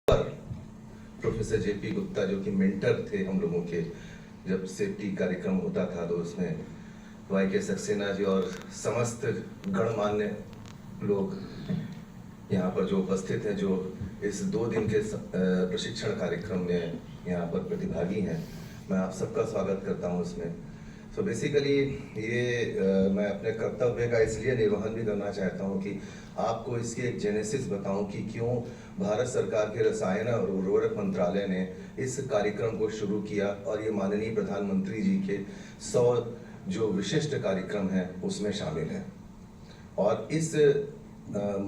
Professor JP Gupta जो कि mentor थे हम लोगों के, जब सेफ्टी कार्यक्रम होता था तो उसमें वाई के सक्सेना जी और समस्त गणमान्य लोग यहाँ पर जो उपस्थित हैं, जो इस 2 दिन के प्रशिक्षण कार्यक्रम में यहाँ पर प्रतिभागी हैं, मैं आप सबका स्वागत करता हूँ इसमें। तो बेसिकली ये मैं अपने कर्तव्य का इसलिए निर्वहन भी करना चाहता हूँ कि आपको इसकी एक जेनेसिस बताऊँ कि क्यों भारत सरकार के रसायन और उर्वरक मंत्रालय ने इस कार्यक्रम को शुरू किया और ये माननीय प्रधानमंत्री जी के 100 जो विशिष्ट कार्यक्रम हैं उसमें शामिल है। और इस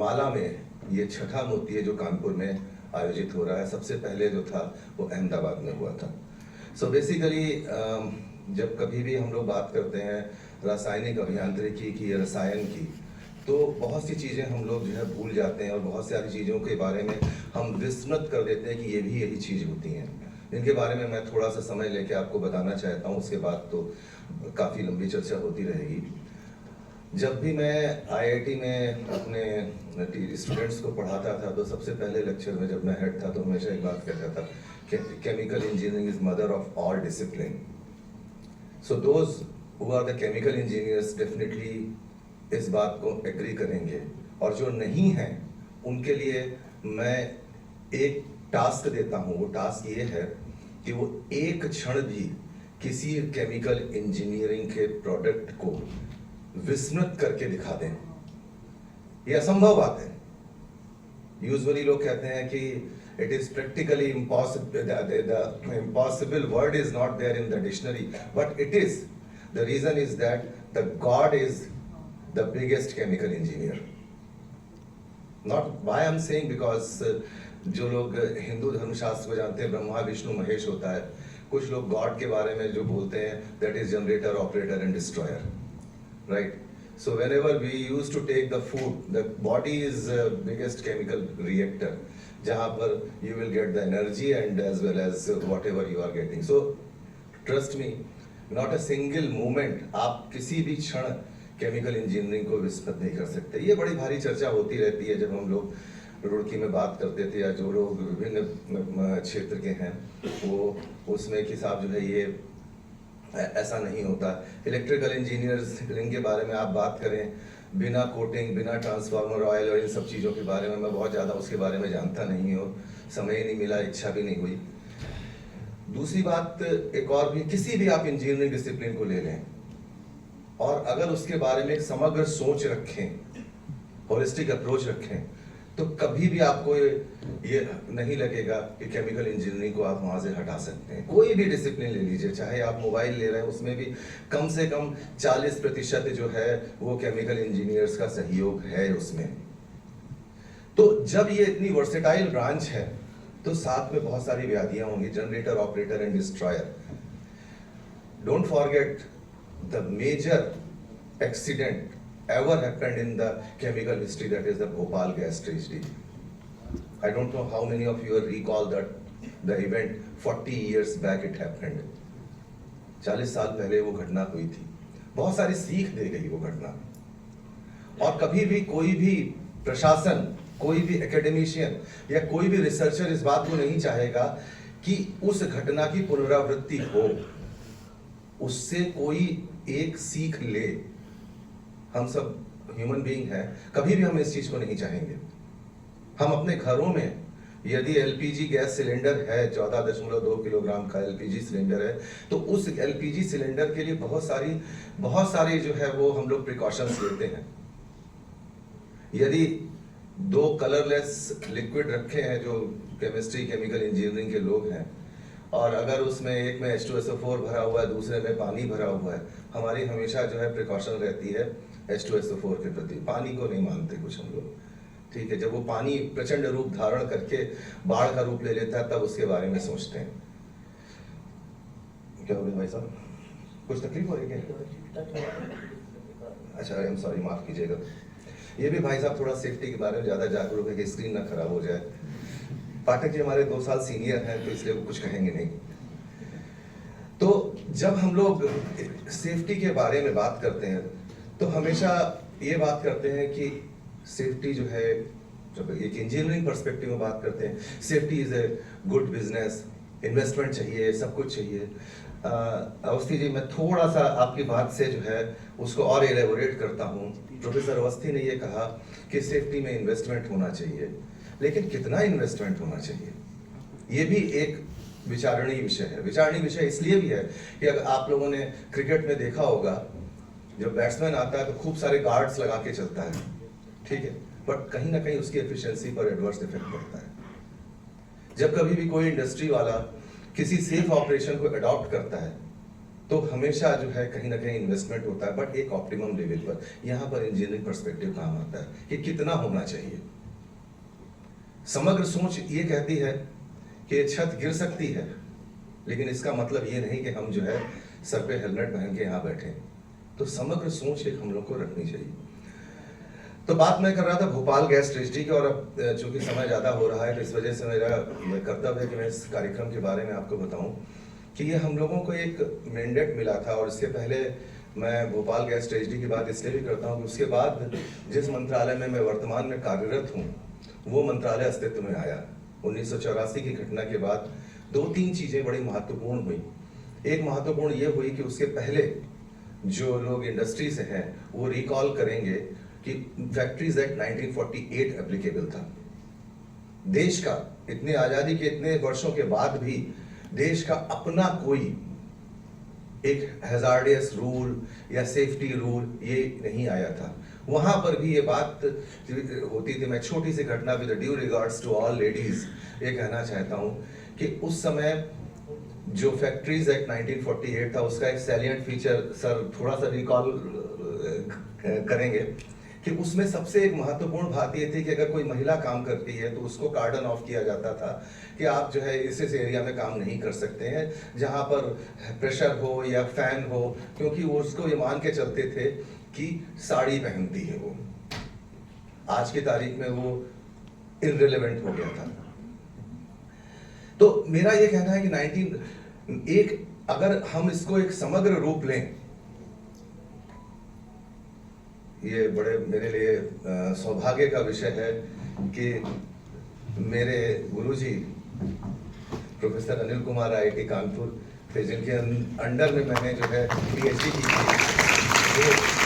माला में ये छठा मोती है जो कानपुर में आयोजित हो रहा है। सबसे पहले जो था वो अहमदाबाद में हुआ था। सो बेसिकली जब कभी भी हम लोग बात करते हैं रासायनिक अभियांत्रिकी की, रसायन की, तो बहुत सी चीज़ें हम लोग जो है भूल जाते हैं और बहुत सारी चीज़ों के बारे में हम विस्मृत कर देते हैं कि ये भी यही चीज़ होती हैं, जिनके बारे में मैं थोड़ा सा समय लेके आपको बताना चाहता हूँ। उसके बाद तो काफ़ी लंबी चर्चा होती रहेगी। जब भी मैं आईआईटी में अपने स्टूडेंट्स को पढ़ाता था तो सबसे पहले लेक्चर में जब मैं हेड था तो हमेशा एक बात कहता था कि chemical engineering is mother of all discipline. So those who are the chemical engineers definitely इस बात को एग्री करेंगे, और जो नहीं हैं उनके लिए मैं एक टास्क देता हूँ। वो टास्क ये है कि वो एक क्षण भी किसी केमिकल इंजीनियरिंग के प्रोडक्ट को विस्मृत करके दिखा दें। ये असंभव बात है। यूजुअली लोग कहते हैं कि it is practically impossible, the impossible word is not there in the dictionary, but it is. The reason is that the God is the biggest chemical engineer. Not why I'm saying, because जो लोग हिंदू धर्मशास्त्र को जानते हैं ब्रह्मा विष्णु महेश होता है, कुछ लोग गॉड के बारे में जो बोलते हैं that is generator, operator and destroyer, right? So whenever we used to take the food, the body is the biggest chemical reactor, जहाँ पर you will get the energy and as well as whatever you are getting. So trust me, not a single moment आप किसी भी क्षण chemical engineering को विस्मृत नहीं कर सकते। ये बड़ी भारी चर्चा होती रहती है जब हम लोग रुड़की में बात करते थे, या जो लोग विभिन्न क्षेत्र के हैं वो उसमें कि साहब जो है ये ऐसा नहीं होता। इलेक्ट्रिकल इंजीनियरिंग के बारे में आप बात करें, बिना कोटिंग, बिना ट्रांसफार्मर ऑयल और इन सब चीज़ों के बारे में मैं बहुत ज़्यादा उसके बारे में जानता नहीं हूँ, समय नहीं मिला, इच्छा भी नहीं हुई। दूसरी बात, एक और भी, किसी भी आप इंजीनियरिंग डिसिप्लिन को ले लें और अगर उसके बारे में एक समग्र सोच रखें, होलिस्टिक अप्रोच रखें, तो कभी भी आपको ये नहीं लगेगा कि केमिकल इंजीनियरिंग को आप वहाँ से हटा सकते हैं। कोई भी डिसिप्लिन ले लीजिए, चाहे आप मोबाइल ले रहे हैं उसमें भी कम से कम 40% जो है वो केमिकल इंजीनियर्स का सहयोग है उसमें। तो जब ये इतनी वर्सेटाइल ब्रांच है तो साथ में बहुत सारी व्याधियां होंगी, generator, operator and destroyer. Don't forget the major accident ever happened in the chemical history, that is the Bhopal gas tragedy. I don't know how many of you recall that the event 40 years back it happened. 40 साल पहले वो घटना हुई थी। बहुत सारी सीख दे गई वो घटना। और कभी भी कोई भी प्रशासन, कोई भी एकेडमिशियन या कोई भी रिसर्चर इस बात को नहीं चाहेगा कि उस घटना की पुनरावृत्ति हो, उससे कोई एक सीख ले। हम सब ह्यूमन बीइंग हैं, कभी भी हम इस चीज को नहीं चाहेंगे। हम अपने घरों में यदि एलपीजी गैस सिलेंडर है, 14.2 किलोग्राम का एलपीजी सिलेंडर है, तो उस एलपीजी सिलेंडर के लिए बहुत सारी जो है वो हम लोग प्रिकॉशंस लेते हैं। यदि 2 कलरलेस लिक्विड रखे हैं जो केमिस्ट्री, केमिकल इंजीनियरिंग के लोग हैं, और अगर उसमें एक में H2SO4 भरा हुआ है, दूसरे में पानी भरा हुआ है, हमारी हमेशा जो है प्रिकॉशन रहती है H2SO4 के प्रति। पानी को नहीं मानते कुछ हम लोग, ठीक है। जब वो पानी प्रचंड रूप धारण करके बाढ़ का रूप ले लेता है तब उसके बारे में सोचते हैं। क्या हो गया भाई साहब, कुछ तकलीफ हो रही है क्या? अच्छा, आई एम सॉरी, माफ कीजिएगा। ये भी भाई साहब थोड़ा सेफ्टी के बारे में ज्यादा जागरूक है कि स्क्रीन ना खराब हो जाए। पाठक जी हमारे 2 साल सीनियर हैं तो इसलिए वो कुछ कहेंगे नहीं। तो जब हम लोग सेफ्टी के बारे में बात करते हैं तो हमेशा ये बात करते हैं कि सेफ्टी जो है जब एक इंजीनियरिंग पर्सपेक्टिव में बात करते हैं, safety is a good business, investment चाहिए, सब कुछ चाहिए। अवस्थी जी, मैं थोड़ा सा आपकी बात से जो है उसको और एलेबोरेट करता हूँ। प्रोफेसर अवस्थी ने ये कहा कि सेफ्टी में इन्वेस्टमेंट होना चाहिए, लेकिन कितना इन्वेस्टमेंट होना चाहिए, ये भी एक विचारणीय विषय है। विचारणीय विषय इसलिए भी है कि अगर आप लोगों ने क्रिकेट में देखा होगा, जब बैट्समैन आता है तो खूब सारे गार्ड्स लगा के चलता है, ठीक है, बट कहीं ना कहीं उसकी एफिशिएंसी पर एडवर्स इफेक्ट पड़ता है। जब कभी भी कोई इंडस्ट्री वाला किसी सेफ ऑपरेशन को अडॉप्ट करता है तो हमेशा जो है कहीं ना कहीं इन्वेस्टमेंट होता है, बट एक ऑप्टिमम लेवल पर। यहाँ पर इंजीनियरिंग पर्सपेक्टिव काम आता है कि कितना होना चाहिए। समग्र सोच ये कहती है कि छत गिर सकती है, लेकिन इसका मतलब ये नहीं कि हम जो है सर पे हेलमेट पहन के यहाँ बैठे। तो समग्र सोच एक हम लोग को रखनी चाहिए। तो बात मैं कर रहा था भोपाल गैस ट्रेजेडी की, और अब चूंकि समय ज़्यादा हो रहा है तो इस वजह से मेरा कर्तव्य है कि मैं इस कार्यक्रम के बारे में आपको बताऊं कि ये हम लोगों को एक मैंडेट मिला था। और इसके पहले मैं भोपाल गैस ट्रेजेडी की बात इसलिए भी करता हूं कि उसके बाद जिस मंत्रालय में मैं वर्तमान में कार्यरत हूँ वो मंत्रालय अस्तित्व में आया। 1984 की घटना के बाद 2-3 चीज़ें बड़ी महत्वपूर्ण हुई। एक महत्वपूर्ण ये हुई कि उसके पहले जो लोग इंडस्ट्री से हैं वो रिकॉल करेंगे कि फैक्ट्रीज एक्ट 1948 एप्लीकेबल था। देश का इतने आजादी के इतने वर्षों के बाद भी देश का अपना कोई एक हैजार्डियस रूल या सेफ्टी रूल ये नहीं आया था। वहां पर भी ये बात होती थी। मैं छोटी सी घटना with due regards to all ladies ये कहना चाहता हूं कि उस समय जो फैक्ट्रीज एक्ट 1948 था उसका एक सैलिएंट फीचर सर थोड़ा सा रिकॉल करेंगे कि उसमें सबसे एक महत्वपूर्ण बात ये थी कि अगर कोई महिला काम करती है तो उसको कार्डन ऑफ किया जाता था कि आप जो है इस एरिया में काम नहीं कर सकते हैं जहां पर प्रेशर हो या फैन हो, क्योंकि वो उसको ये मान के चलते थे कि साड़ी पहनती है वो। आज की तारीख में वो इररिलेवेंट हो गया था। तो मेरा ये कहना है कि अगर हम इसको एक समग्र रूप लें, ये बड़े मेरे लिए सौभाग्य का विषय है कि मेरे गुरुजी प्रोफेसर अनिल कुमार आईआईटी कानपुर थे, जिनके अंडर में मैंने जो है पीएचडी की थी।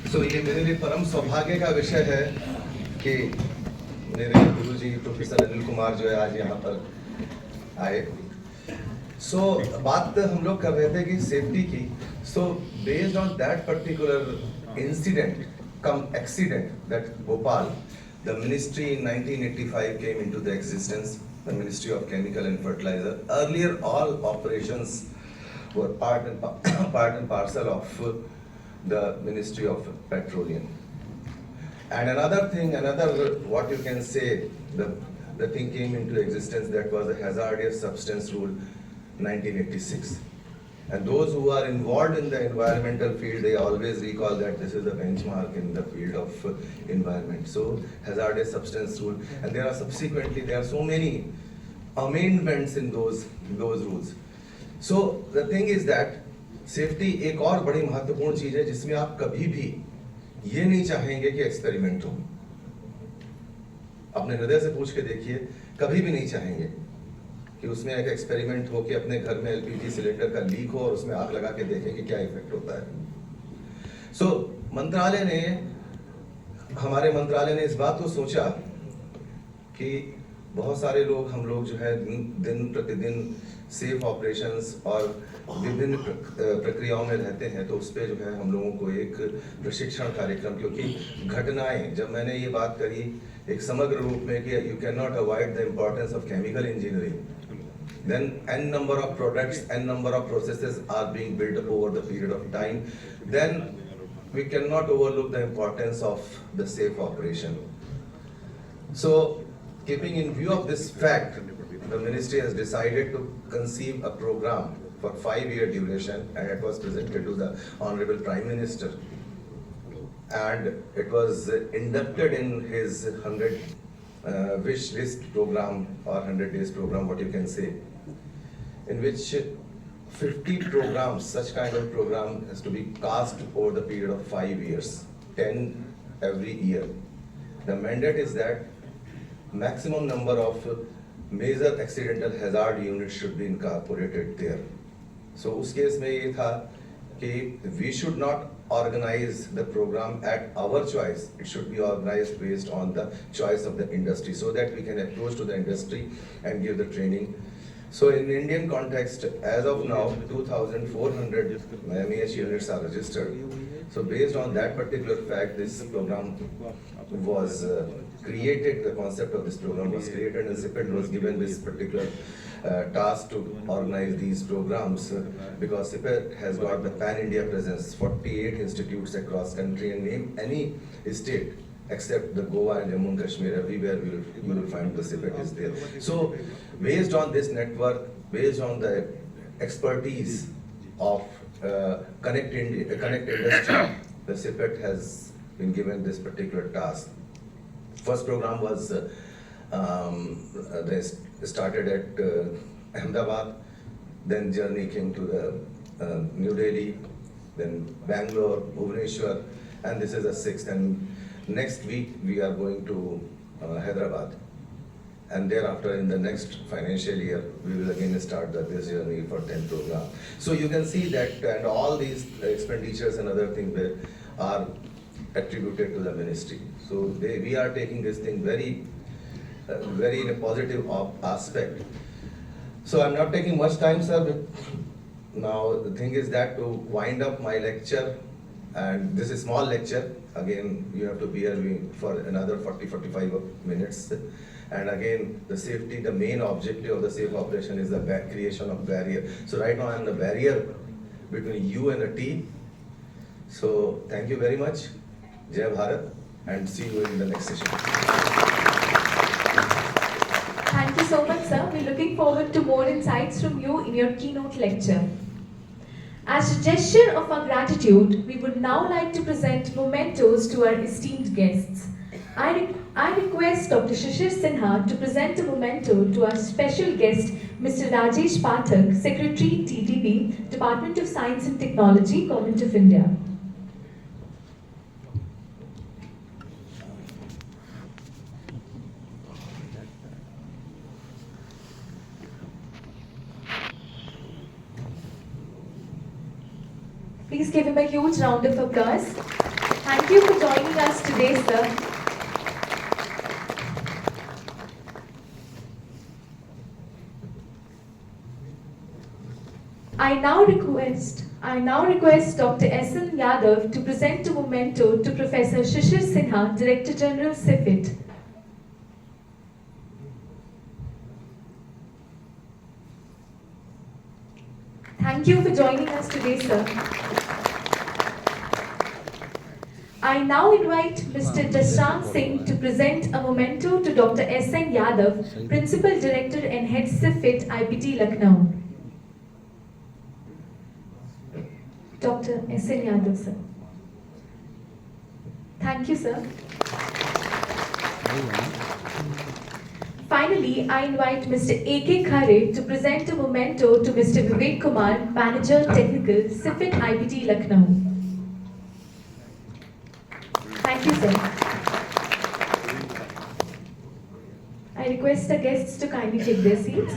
तो ये मेरे लिए परम सौभाग्य का विषय है कि मेरे गुरुजी प्रोफेसर अनिल कुमार जो है आज यहाँ पर आए। बात हम लोग कर रहे थे कि सेफ्टी की। Based on that particular incident come accident that Bhopal, the ministry in 1985 came into the existence, the Ministry of Chemical and Fertilizer. Earlier all operations were part and parcel of the Ministry of Petroleum. And another what you can say, the thing came into existence, that was the hazardous substance rule 1986. And those who are involved in the environmental field, they always recall that this is a benchmark in the field of environment. So hazardous substance rule, and there are so many amendments in those rules. So the thing is that safety एक और बड़ी महत्वपूर्ण चीज है जिसमें आप कभी भी ये नहीं चाहेंगे कि एक्सपेरिमेंट हो। अपने हृदय से पूछ के देखिए, कभी भी नहीं चाहेंगे कि उसमें एक एक्सपेरिमेंट हो कि अपने घर में एलपीजी सिलेंडर का लीक हो और उसमें आग लगा के देखें कि क्या इफेक्ट होता है। हमारे मंत्रालय ने इस बात को सोचा कि बहुत सारे लोग हम लोग जो है दिन प्रतिदिन सेफ ऑपरेशंस और विभिन्न प्रक्रियाओं में रहते हैं, तो उस पर जो है हम लोगों को एक प्रशिक्षण कार्यक्रम, क्योंकि घटनाएं, जब मैंने ये बात करी एक समग्र रूप में कि you can not avoid the importance of chemical engineering, then n number of products, n number of processes are being built up over the period of time, then we cannot overlook the importance of the safe operation. So keeping in view of this fact, the ministry has decided to conceive a program for 5-year duration, and it was presented to the Honorable Prime Minister. And it was inducted in his 100 wish list program or 100 days program, what you can say, in which 50 programs, such kind of program has to be cast over the period of 5 years, 10 every year. The mandate is that maximum number of major accidental hazard units should be incorporated there. So उस case में ये था कि we should not organize the program at our choice. It should be organized based on the choice of the industry, so that we can approach to the industry and give the training. So in Indian context, as of now, 2,400 MEH units are registered. So based on that particular fact, this program was created, the concept of this program was created, and CIPET was given this particular task to organize these programs, because CIPET has got the pan-India presence, 48 institutes across country, and name any state except the Goa and Jammu and Kashmir, everywhere you will find the CIPET is there. So based on this network, based on the expertise of Connect Industry, the CIPET has been given this particular task. First program was they started at Ahmedabad, then journey came to the New Delhi, then Bangalore, Bhubaneswar, and this is the 6th. And next week we are going to Hyderabad, and thereafter in the next financial year we will again start this journey for 10 program. So you can see that, and all these expenditures and other things are attributed to the ministry. So we are taking this thing very in a positive aspect. So I'm not taking much time, sir, but now the thing is that to wind up my lecture, and this is small lecture, again you have to bear me for another 40-45 minutes. And again, the safety, the main objective of the safe operation is the creation of barrier. So right now I'm the barrier between you and the team. So thank you very much. Jai Bharat, and see you in the next session. Thank you so much, sir. We're looking forward to more insights from you in your keynote lecture. As a gesture of our gratitude, we would now like to present mementos to our esteemed guests. I request Dr. Shishir Sinha to present a memento to our special guest, Mr. Rajesh Pathak, Secretary, TTB, Department of Science and Technology, Government of India. Please give him a huge round of applause. Thank you for joining us today, sir. I now request Dr. S.N. Yadav to present a memento to Professor Shishir Sinha, Director General, CIPET. Thank you for joining us today, sir. I now invite Mr. Jasrang Singh to present a memento to Dr. S.N. Yadav, Principal Director and Head CIPET, IPT, Lucknow. Dr. S.N. Yadav, sir. Thank you, sir. Finally, I invite Mr. A.K. Khare to present a memento to Mr. Vivek Kumar, Manager Technical, CIPET, IPT, Lucknow. Thank you, sir. I request the guests to kindly take their seats.